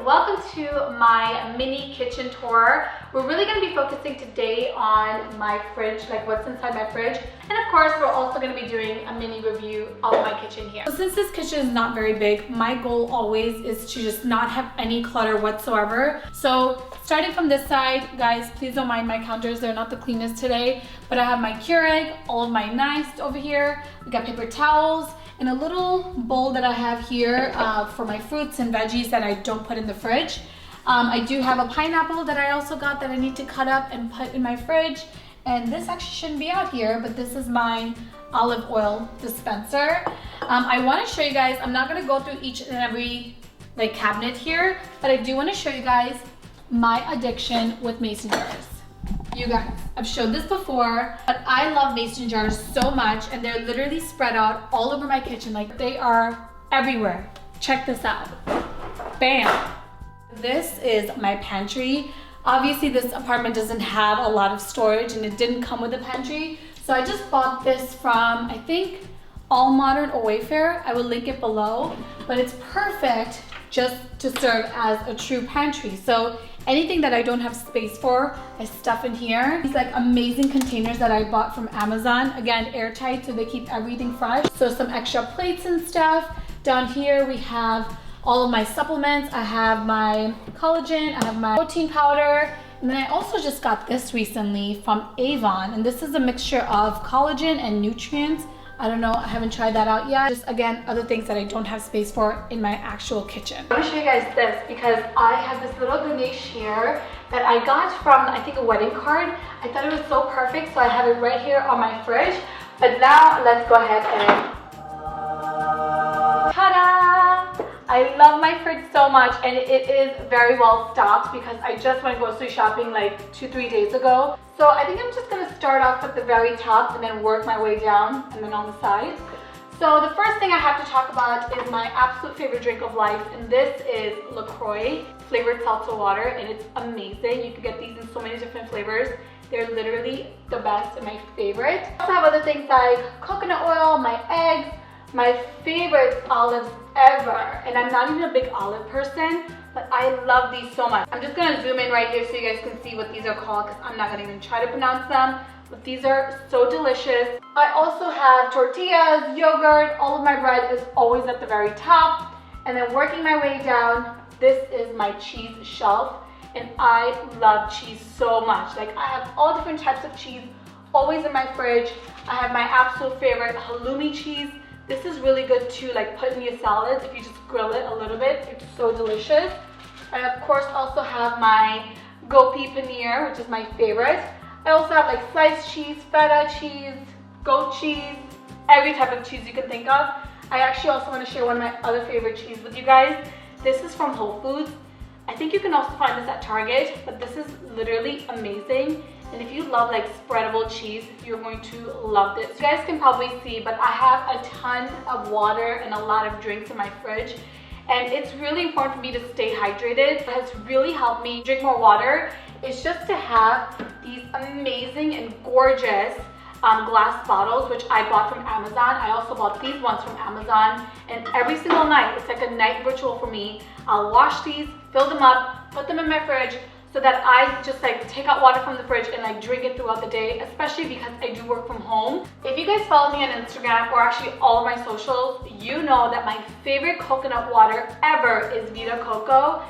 welcome to my mini kitchen tour. We're really going to be focusing today on my fridge, like what's inside my fridge. And of course, we're also going to be doing a mini review of my kitchen here. So since this kitchen is not very big, my goal always is to just not have any clutter whatsoever. So starting from this side, guys, please don't mind my counters. They're not the cleanest today, but I have my Keurig, all of my knives over here. We got paper towels, and a little bowl that I have here for my fruits and veggies that I don't put in the fridge. I do have a pineapple that I also got that I need to cut up and put in my fridge. And this actually shouldn't be out here, but this is my olive oil dispenser. I want to show you guys, I'm not going to go through each and every cabinet here, but I do want to show you guys my addiction with mason jars. You guys, I've showed this before, but I love mason jars so much, and they're literally spread out all over my kitchen. Like, they are everywhere. Check this out. Bam! This is my pantry. Obviously, this apartment doesn't have a lot of storage, and it didn't come with a pantry. So I just bought this from, I think, All Modern or Wayfair. I will link it below, but it's perfect just to serve as a true pantry. So anything that I don't have space for, I stuff in here. These amazing containers that I bought from Amazon. Again, airtight, so they keep everything fresh. So some extra plates and stuff. Down here we have all of my supplements. I have my collagen, I have my protein powder, and then I also just got this recently from Avon, and this is a mixture of collagen and nutrients. I don't know, I haven't tried that out yet. Just again, other things that I don't have space for in my actual kitchen. I want to show you guys this because I have this little Ganesh here that I got from, I think, a wedding card. I thought it was so perfect, so I have it right here on my fridge. But now let's go ahead and ta-da! I love my fridge so much, and it is very well stocked because I just went grocery shopping like 2-3 days ago. So I think I'm just gonna start off at the very top and then work my way down and then on the sides. So the first thing I have to talk about is my absolute favorite drink of life, and this is LaCroix flavored seltzer water, and it's amazing. You can get these in so many different flavors. They're literally the best and my favorite. I also have other things like coconut oil, my eggs, my favorite olives ever, and I'm not even a big olive person, but I love these so much. I'm just gonna zoom in right here so you guys can see what these are called, because I'm not gonna even try to pronounce them, but these are so delicious. I also have tortillas, yogurt. All of my bread is always at the very top, and then working my way down, this is my cheese shelf, and I love cheese so much. Like, I have all different types of cheese always in my fridge. I have my absolute favorite halloumi cheese. This is really good to put in your salads if you just grill it a little bit. It's so delicious. I of course also have my gopi paneer, which is my favorite. I also have sliced cheese, feta cheese, goat cheese, every type of cheese you can think of. I actually also want to share one of my other favorite cheese with you guys. This is from Whole Foods. I think you can also find this at Target, but this is literally amazing. And if you love spreadable cheese, you're going to love this. You guys can probably see, but I have a ton of water and a lot of drinks in my fridge. And it's really important for me to stay hydrated. What has really helped me drink more water is just to have these amazing and gorgeous glass bottles, which I bought from Amazon. I also bought these ones from Amazon, and every single night, it's like a night ritual for me. I'll wash these, fill them up, put them in my fridge, so that I just take out water from the fridge and drink it throughout the day, especially because I do work from home. If you guys follow me on Instagram, or actually all of my socials, you know that my favorite coconut water ever is Vita Coco.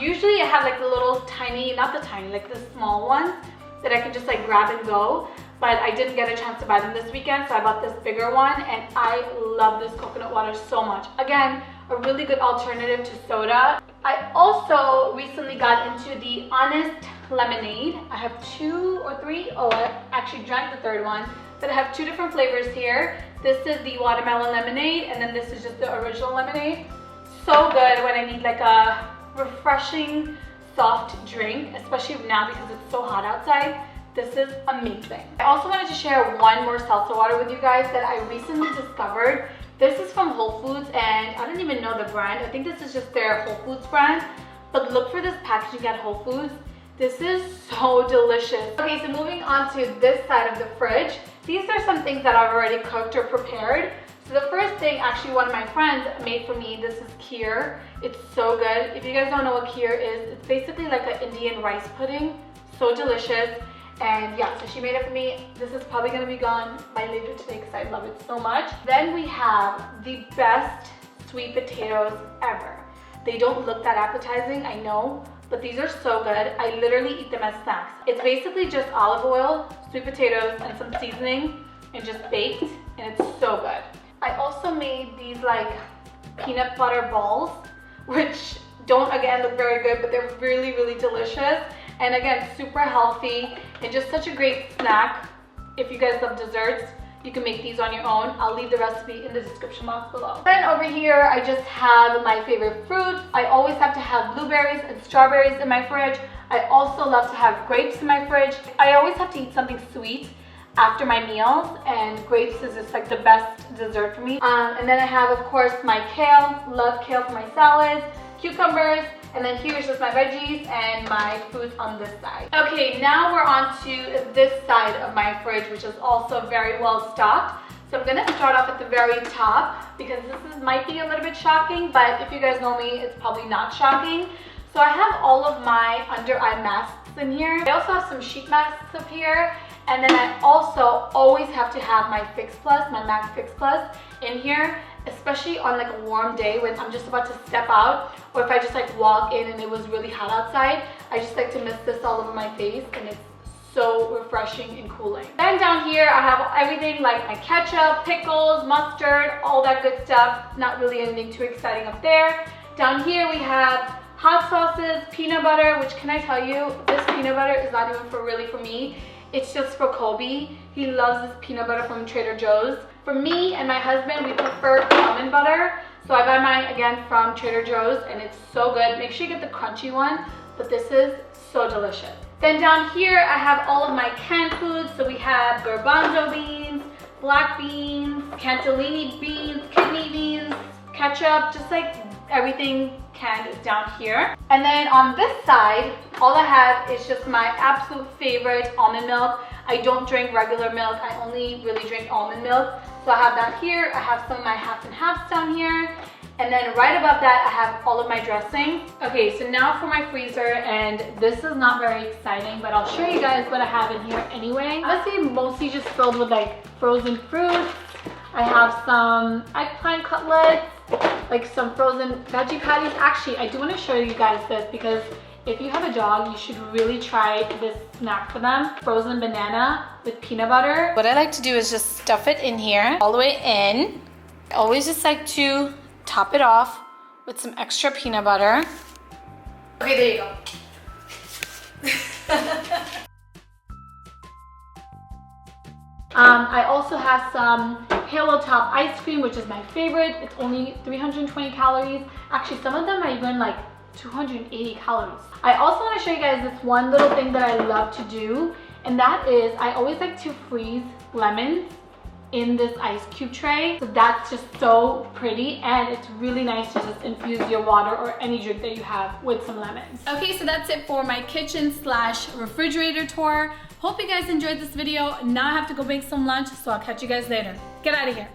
Usually I have the little tiny, not the tiny, the small ones that I can just grab and go. But I didn't get a chance to buy them this weekend, so I bought this bigger one, and I love this coconut water so much. Again, a really good alternative to soda. I also recently got into the Honest lemonade. I have 2 or 3, oh, I actually drank the third one, but I have 2 different flavors here. This is the watermelon lemonade, and then this is just the original lemonade. So good when I need a refreshing, soft drink, especially now because it's so hot outside. This is amazing. I also wanted to share one more seltzer water with you guys that I recently discovered. This is from Whole Foods, and I don't even know the brand. I think this is just their Whole Foods brand, but look for this packaging at Whole Foods. This is so delicious. Okay, so moving on to this side of the fridge. These are some things that I've already cooked or prepared. So the first thing, actually one of my friends made for me, this is kheer. It's so good. If you guys don't know what kheer is, it's basically like an Indian rice pudding. So delicious. And yeah, so she made it for me. This is probably gonna be gone by later today because I love it so much. Then we have the best sweet potatoes ever. They don't look that appetizing, I know, but these are so good. I literally eat them as snacks. It's basically just olive oil, sweet potatoes, and some seasoning, and just baked, and it's so good. I also made these like peanut butter balls, which don't again look very good, but they're really, really delicious. And again, super healthy and just such a great snack. If you guys love desserts, you can make these on your own. I'll leave the recipe in the description box below. Then over here, I just have my favorite fruits. I always have to have blueberries and strawberries in my fridge. I also love to have grapes in my fridge. I always have to eat something sweet after my meals, and grapes is just like the best dessert for me. And then I have, of course, my kale. Love kale for my salads, cucumbers, and then here's just my veggies and my fruits on this side. Okay, now we're on to this side of my fridge, which is also very well stocked. So I'm gonna start off at the very top because might be a little bit shocking, but if you guys know me, it's probably not shocking. So I have all of my under eye masks in here. I also have some sheet masks up here. And then I also always have to have my Fix Plus, my MAC Fix Plus in here, especially on like a warm day when I'm just about to step out, or if I just like walk in and it was really hot outside. I just like to mist this all over my face, and it's so refreshing and cooling. Then down here I have everything like my ketchup, pickles, mustard, all that good stuff. Not really anything too exciting up there. Down here we have hot sauces, peanut butter, which can I tell you, this peanut butter is not even really for me. It's just for Kobe. He loves this peanut butter from Trader Joe's. For me and my husband, we prefer almond butter. So I buy mine again from Trader Joe's, and it's so good. Make sure you get the crunchy one, but this is so delicious. Then down here, I have all of my canned foods. So we have garbanzo beans, black beans, cantellini beans, kidney beans, ketchup, just like everything canned is down here. And then on this side, all I have is just my absolute favorite almond milk. I don't drink regular milk. I only really drink almond milk. So I have that here. I have some of my half and halves down here. And then right above that, I have all of my dressing. Okay, so now for my freezer, and this is not very exciting, but I'll show you guys what I have in here anyway. Honestly, mostly just filled with like frozen fruits. I have some eggplant cutlets, like some frozen veggie patties. Actually, I do want to show you guys this because if you have a dog, you should really try this snack for them. Frozen banana with peanut butter. What I like to do is just stuff it in here, all the way in. I always just like to top it off with some extra peanut butter. Okay, there you go. I also have some Halo Top ice cream, which is my favorite. It's only 320 calories. Actually, some of them are even like 280 calories. I also want to show you guys this one little thing that I love to do, and that is I always like to freeze lemons in this ice cube tray. So that's just so pretty, and it's really nice to just infuse your water or any drink that you have with some lemons. Okay, so that's it for my kitchen slash refrigerator tour. Hope you guys enjoyed this video. Now I have to go make some lunch, so I'll catch you guys later. Get out of here.